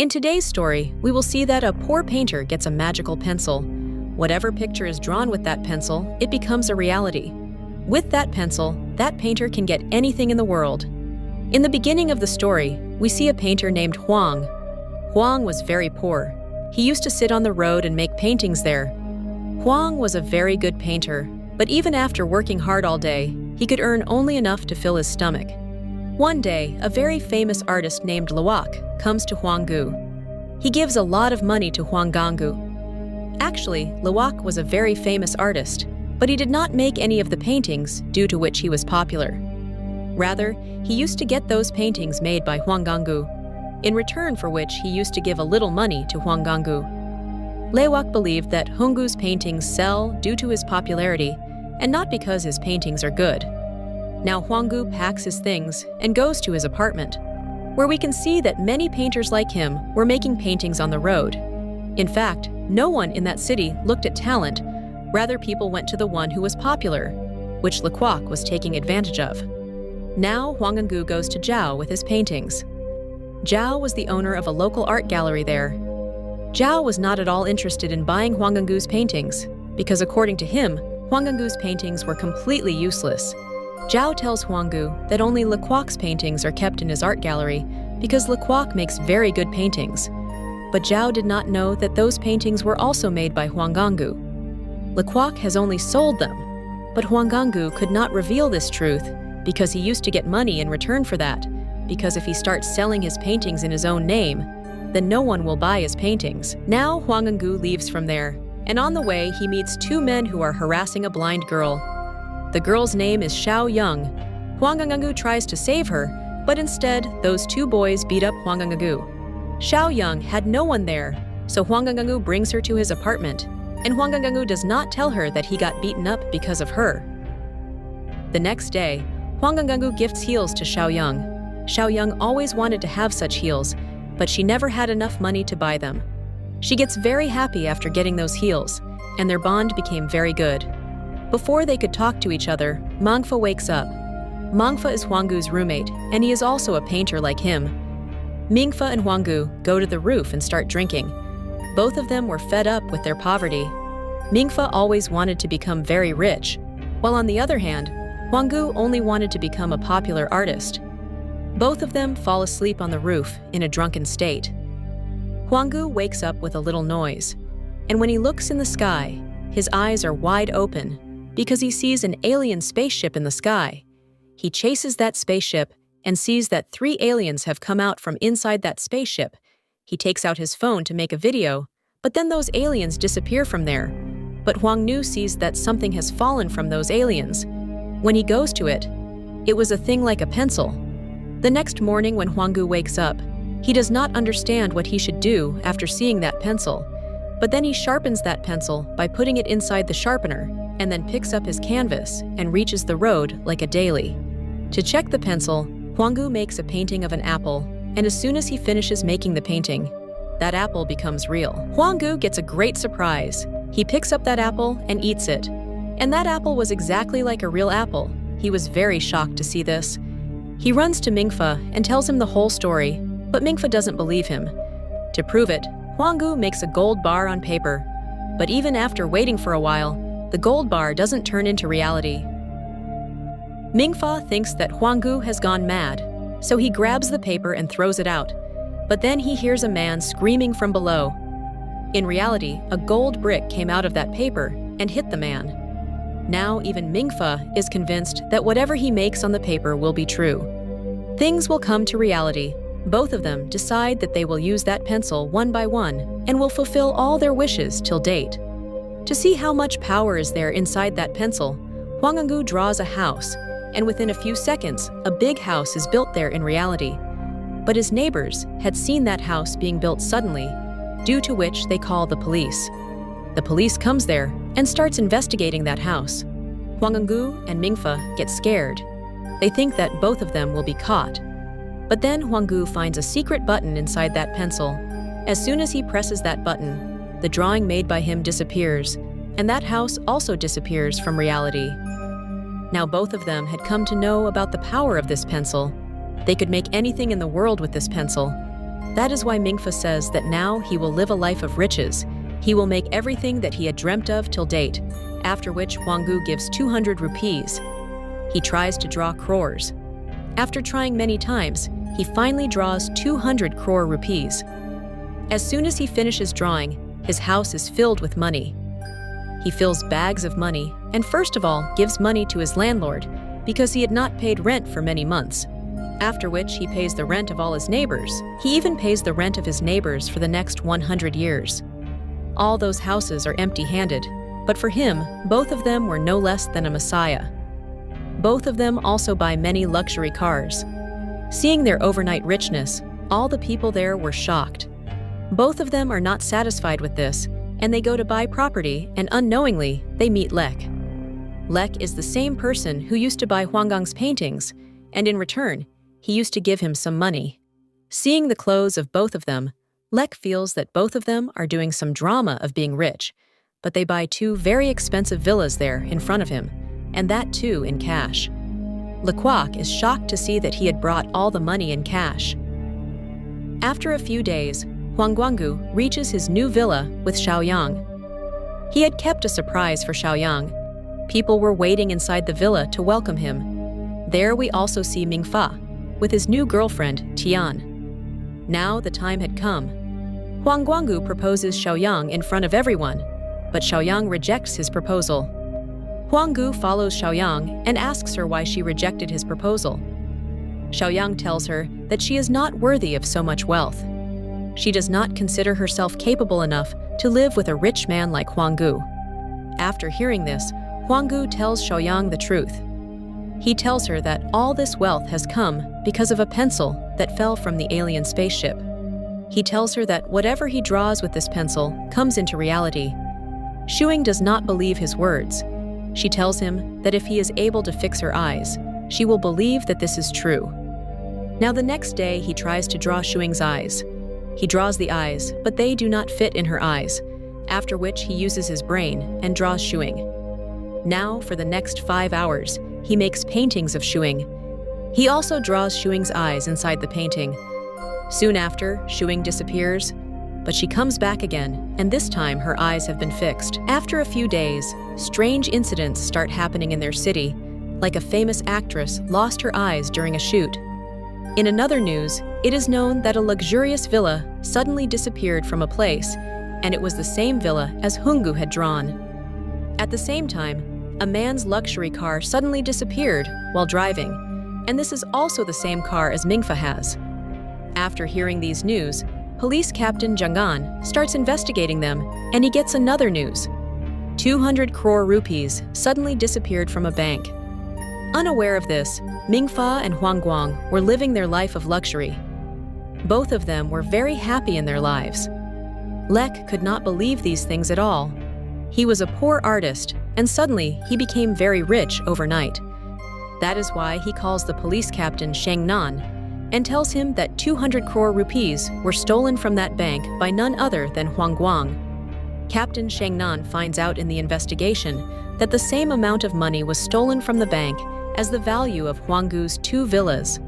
In today's story, we will see that a poor painter gets a magical pencil. Whatever picture is drawn with that pencil, it becomes a reality. With that pencil, that painter can get anything in the world. In the beginning of the story, we see a painter named Huang. Huang was very poor. He used to sit on the road and make paintings there. Huang was a very good painter, but even after working hard all day, he could earn only enough to fill his stomach. One day, a very famous artist named Lawak comes to Huanggu. He gives a lot of money to Huanggu. Actually, Lawak was a very famous artist, but he did not make any of the paintings due to which he was popular. Rather, he used to get those paintings made by Huanggu, in return for which he used to give a little money to Huanggu. Lawak believed that Huanggu's paintings sell due to his popularity and not because his paintings are good. Now Huanggu packs his things and goes to his apartment, where we can see that many painters like him were making paintings on the road. In fact, no one in that city looked at talent, rather people went to the one who was popular, which Lawak was taking advantage of. Now Huanggu goes to Zhao with his paintings. Zhao was the owner of a local art gallery there. Zhao was not at all interested in buying Huanggu's paintings, because according to him, Huanggu's paintings were completely useless. Zhao tells Huanggu that only Lawak's paintings are kept in his art gallery because Lawak makes very good paintings. But Zhao did not know that those paintings were also made by Huanggu. Lawak has only sold them, but Huanggu could not reveal this truth because he used to get money in return for that, because if he starts selling his paintings in his own name, then no one will buy his paintings. Now Huanggu leaves from there, and on the way he meets two men who are harassing a blind girl. The girl's name is Xiaoyang. Huanggu tries to save her, but instead, those two boys beat up Huanggu. Xiaoyang had no one there, so Huanggu brings her to his apartment, and Huanggu does not tell her that he got beaten up because of her. The next day, Huanggu gifts heels to Xiaoyang. Xiaoyang always wanted to have such heels, but she never had enough money to buy them. She gets very happy after getting those heels, and their bond became very good. Before they could talk to each other, Mangfa wakes up. Mangfa is Huanggu's roommate, and he is also a painter like him. Mingfa and Huanggu go to the roof and start drinking. Both of them were fed up with their poverty. Mingfa always wanted to become very rich, while on the other hand, Huanggu only wanted to become a popular artist. Both of them fall asleep on the roof in a drunken state. Huanggu wakes up with a little noise, and when he looks in the sky, his eyes are wide open because he sees an alien spaceship in the sky. He chases that spaceship and sees that 3 aliens have come out from inside that spaceship. He takes out his phone to make a video, but then those aliens disappear from there. But Huanggu sees that something has fallen from those aliens. When he goes to it, it was a thing like a pencil. The next morning when Huanggu wakes up, he does not understand what he should do after seeing that pencil. But then he sharpens that pencil by putting it inside the sharpener, and then picks up his canvas and reaches the road like a daily. To check the pencil, Huanggu makes a painting of an apple, and as soon as he finishes making the painting, that apple becomes real. Huanggu gets a great surprise. He picks up that apple and eats it. And that apple was exactly like a real apple. He was very shocked to see this. He runs to Mingfa and tells him the whole story, but Mingfa doesn't believe him. To prove it, Huanggu makes a gold bar on paper. But even after waiting for a while, the gold bar doesn't turn into reality. Mingfa thinks that Huanggu has gone mad, so he grabs the paper and throws it out. But then he hears a man screaming from below. In reality, a gold brick came out of that paper and hit the man. Now even Mingfa is convinced that whatever he makes on the paper will be true. Things will come to reality. Both of them decide that they will use that pencil one by one and will fulfill all their wishes till date. To see how much power is there inside that pencil, Huanggu draws a house, and within a few seconds, a big house is built there in reality. But his neighbors had seen that house being built suddenly, due to which they call the police. The police comes there and starts investigating that house. Huanggu and Mingfa get scared. They think that both of them will be caught. But then Huanggu finds a secret button inside that pencil. As soon as he presses that button, the drawing made by him disappears, and that house also disappears from reality. Now both of them had come to know about the power of this pencil. They could make anything in the world with this pencil. That is why Mingfa says that now he will live a life of riches. He will make everything that he had dreamt of till date, after which Huanggu gives 200 rupees. He tries to draw crores. After trying many times, he finally draws 200 crore rupees. As soon as he finishes drawing, his house is filled with money. He fills bags of money and first of all gives money to his landlord because he had not paid rent for many months, after which he pays the rent of all his neighbors. He even pays the rent of his neighbors for the next 100 years. All those houses are empty-handed, but for him, both of them were no less than a messiah. Both of them also buy many luxury cars. Seeing their overnight richness, all the people there were shocked. Both of them are not satisfied with this, and they go to buy property, and unknowingly, they meet Lek. Lek is the same person who used to buy Huanggang's paintings, and in return, he used to give him some money. Seeing the clothes of both of them, Lek feels that both of them are doing some drama of being rich, but they buy 2 very expensive villas there in front of him, and that too in cash. Lequoc is shocked to see that he had brought all the money in cash. After a few days, Huangguanggu reaches his new villa with Xiaoyang. He had kept a surprise for Xiaoyang. People were waiting inside the villa to welcome him. There we also see Mingfa with his new girlfriend, Tian. Now the time had come. Huangguanggu proposes Xiaoyang in front of everyone, but Xiaoyang rejects his proposal. Huanggu follows Xiaoyang and asks her why she rejected his proposal. Xiaoyang tells her that she is not worthy of so much wealth. She does not consider herself capable enough to live with a rich man like Huanggu. After hearing this, Huanggu tells Xiaoyang the truth. He tells her that all this wealth has come because of a pencil that fell from the alien spaceship. He tells her that whatever he draws with this pencil comes into reality. Shuing does not believe his words. She tells him that if he is able to fix her eyes, she will believe that this is true. Now the next day he tries to draw Shuing's eyes. He draws the eyes, but they do not fit in her eyes, after which he uses his brain and draws Shuing. Now, for the next 5 hours, he makes paintings of Shuing. He also draws Shuing's eyes inside the painting. Soon after, Shuing disappears, but she comes back again, and this time her eyes have been fixed. After a few days, strange incidents start happening in their city, like a famous actress lost her eyes during a shoot. In another news, it is known that a luxurious villa suddenly disappeared from a place, and it was the same villa as Huanggu had drawn. At the same time, a man's luxury car suddenly disappeared while driving, and this is also the same car as Mingfa has. After hearing these news, Police Captain Zhang starts investigating them, and he gets another news. 200 crore rupees suddenly disappeared from a bank. Unaware of this, Mingfa and Huangguang were living their life of luxury. Both of them were very happy in their lives. Lek could not believe these things at all. He was a poor artist, and suddenly he became very rich overnight. That is why he calls the police captain Shangnan and tells him that 200 crore rupees were stolen from that bank by none other than Huangguang. Captain Shangnan finds out in the investigation that the same amount of money was stolen from the bank as the value of Huanggu's 2 villas.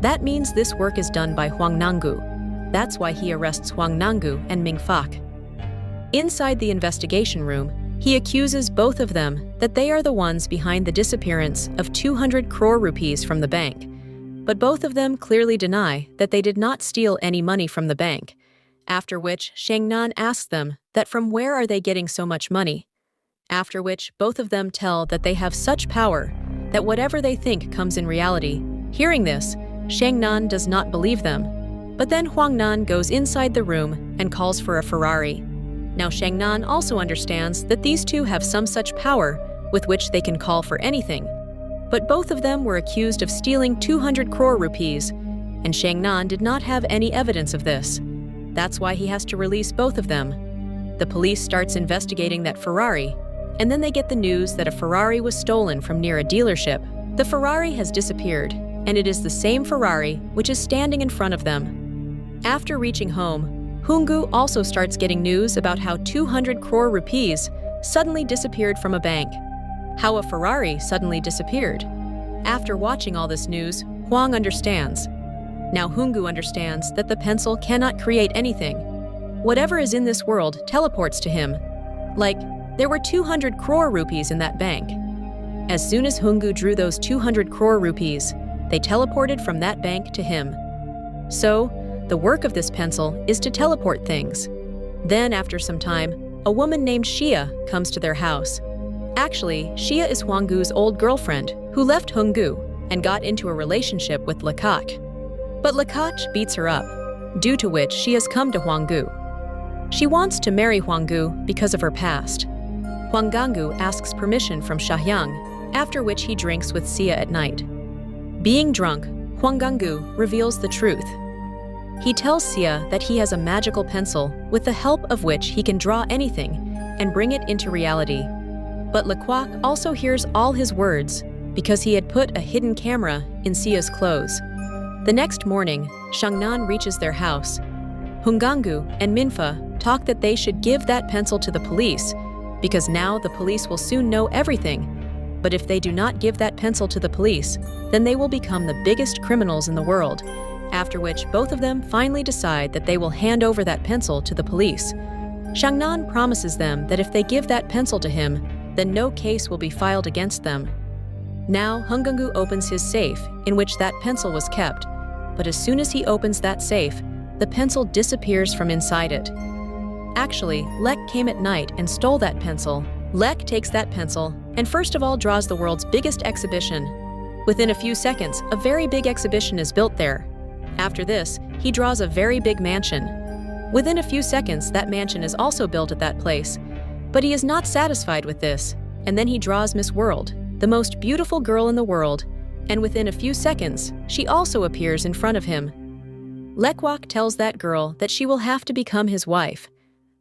That means this work is done by Huangnanggu. That's why he arrests Huangnanggu and Mingfa. Inside the investigation room, he accuses both of them that they are the ones behind the disappearance of 200 crore rupees from the bank. But both of them clearly deny that they did not steal any money from the bank, after which Shangnan asks them that from where are they getting so much money, after which both of them tell that they have such power that whatever they think comes in reality. Hearing this, Shangnan does not believe them, but then Huangnan goes inside the room and calls for a Ferrari. Now Shangnan also understands that these two have some such power with which they can call for anything. But both of them were accused of stealing 200 crore rupees, and Shangnan did not have any evidence of this. That's why he has to release both of them. The police starts investigating that Ferrari, and then they get the news that a Ferrari was stolen from near a dealership. The Ferrari has disappeared, and it is the same Ferrari which is standing in front of them. After reaching home, Huanggu also starts getting news about how 200 crore rupees suddenly disappeared from a bank. How a Ferrari suddenly disappeared. After watching all this news, Huang understands. Now Hungu understands that the pencil cannot create anything. Whatever is in this world teleports to him. Like, there were 200 crore rupees in that bank. As soon as Hungu drew those 200 crore rupees, they teleported from that bank to him. So, the work of this pencil is to teleport things. Then, after some time, a woman named Shia comes to their house. Actually, Shia is Hwangu's old girlfriend who left Hungu and got into a relationship with Lekak. But Lekak beats her up, due to which she has come to Hwangu. She wants to marry Hwangu because of her past. Hwangangu asks permission from Shahyang, after which he drinks with Sia at night. Being drunk, Hwangangu reveals the truth. He tells Sia that he has a magical pencil with the help of which he can draw anything and bring it into reality. But Lekak also hears all his words because he had put a hidden camera in Sia's clothes. The next morning, Shangnan reaches their house. Hwangangu and Minfa talk that they should give that pencil to the police because now the police will soon know everything. But if they do not give that pencil to the police, then they will become the biggest criminals in the world, after which both of them finally decide that they will hand over that pencil to the police. Shangnan promises them that if they give that pencil to him, then no case will be filed against them. Now Hwangangu opens his safe, in which that pencil was kept, but as soon as he opens that safe, the pencil disappears from inside it. Actually, Lek came at night and stole that pencil. Lek takes that pencil and first of all draws the world's biggest exhibition. Within a few seconds, a very big exhibition is built there. After this, he draws a very big mansion. Within a few seconds, that mansion is also built at that place. But he is not satisfied with this, and then he draws Miss World, the most beautiful girl in the world, and within a few seconds, she also appears in front of him. Lekak tells that girl that she will have to become his wife.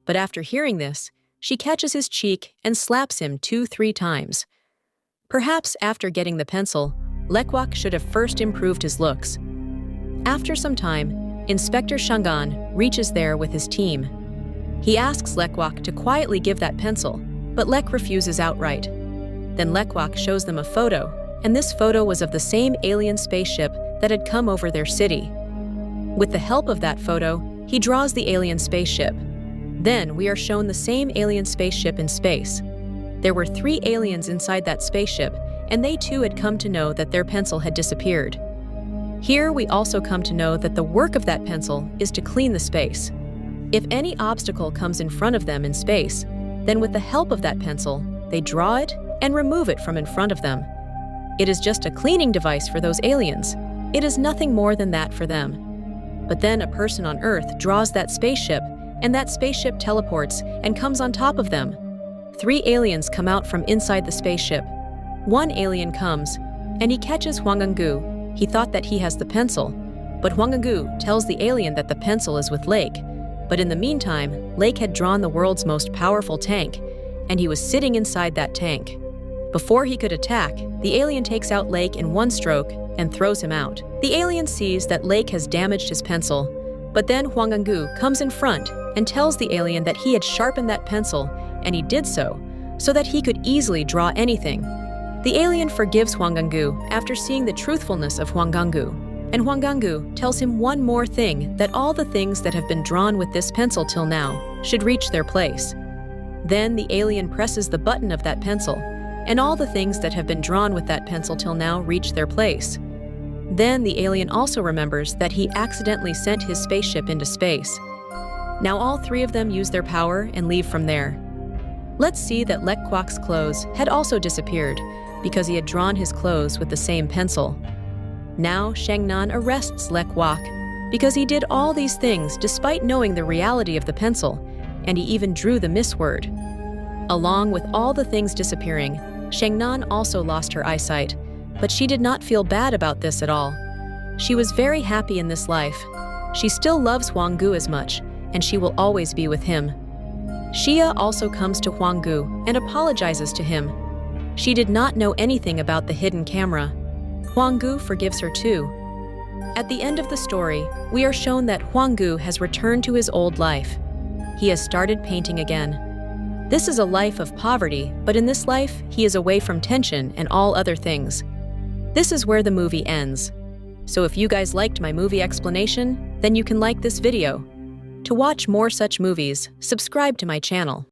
But after hearing this, she catches his cheek and slaps him 2-3 times. Perhaps after getting the pencil, Lekak should have first improved his looks. After some time, Inspector Shangan reaches there with his team. He asks Lekak to quietly give that pencil, but Lek refuses outright. Then Lekak shows them a photo, and this photo was of the same alien spaceship that had come over their city. With the help of that photo, he draws the alien spaceship. Then we are shown the same alien spaceship in space. There were 3 aliens inside that spaceship, and they too had come to know that their pencil had disappeared. Here we also come to know that the work of that pencil is to clean the space. If any obstacle comes in front of them in space, then with the help of that pencil, they draw it and remove it from in front of them. It is just a cleaning device for those aliens. It is nothing more than that for them. But then a person on Earth draws that spaceship, and that spaceship teleports and comes on top of them. 3 aliens come out from inside the spaceship. One alien comes, and he catches Hwangangu. He thought that he has the pencil, but Hwangangu tells the alien that the pencil is with Lake. But in the meantime, Lake had drawn the world's most powerful tank, and he was sitting inside that tank. Before he could attack, the alien takes out Lake in one stroke and throws him out. The alien sees that Lake has damaged his pencil, but then Hwangangu comes in front and tells the alien that he had sharpened that pencil, and he did so that he could easily draw anything. The alien forgives Hwangangu after seeing the truthfulness of Hwangangu, and Hwangangu tells him one more thing, that all the things that have been drawn with this pencil till now should reach their place. Then the alien presses the button of that pencil, and all the things that have been drawn with that pencil till now reach their place. Then the alien also remembers that he accidentally sent his spaceship into space. Now all 3 of them use their power and leave from there. Let's see that Lekak's clothes had also disappeared because he had drawn his clothes with the same pencil. Now Shangnan arrests Lekak because he did all these things despite knowing the reality of the pencil, and he even drew the misword. Along with all the things disappearing, Shangnan also lost her eyesight, but she did not feel bad about this at all. She was very happy in this life. She still loves Hwangu as much, and she will always be with him. Shia also comes to Hwangu and apologizes to him. She did not know anything about the hidden camera. Hwangu forgives her too. At the end of the story, we are shown that Hwangu has returned to his old life. He has started painting again. This is a life of poverty, but in this life, he is away from tension and all other things. This is where the movie ends. So if you guys liked my movie explanation, then you can like this video. To watch more such movies, subscribe to my channel.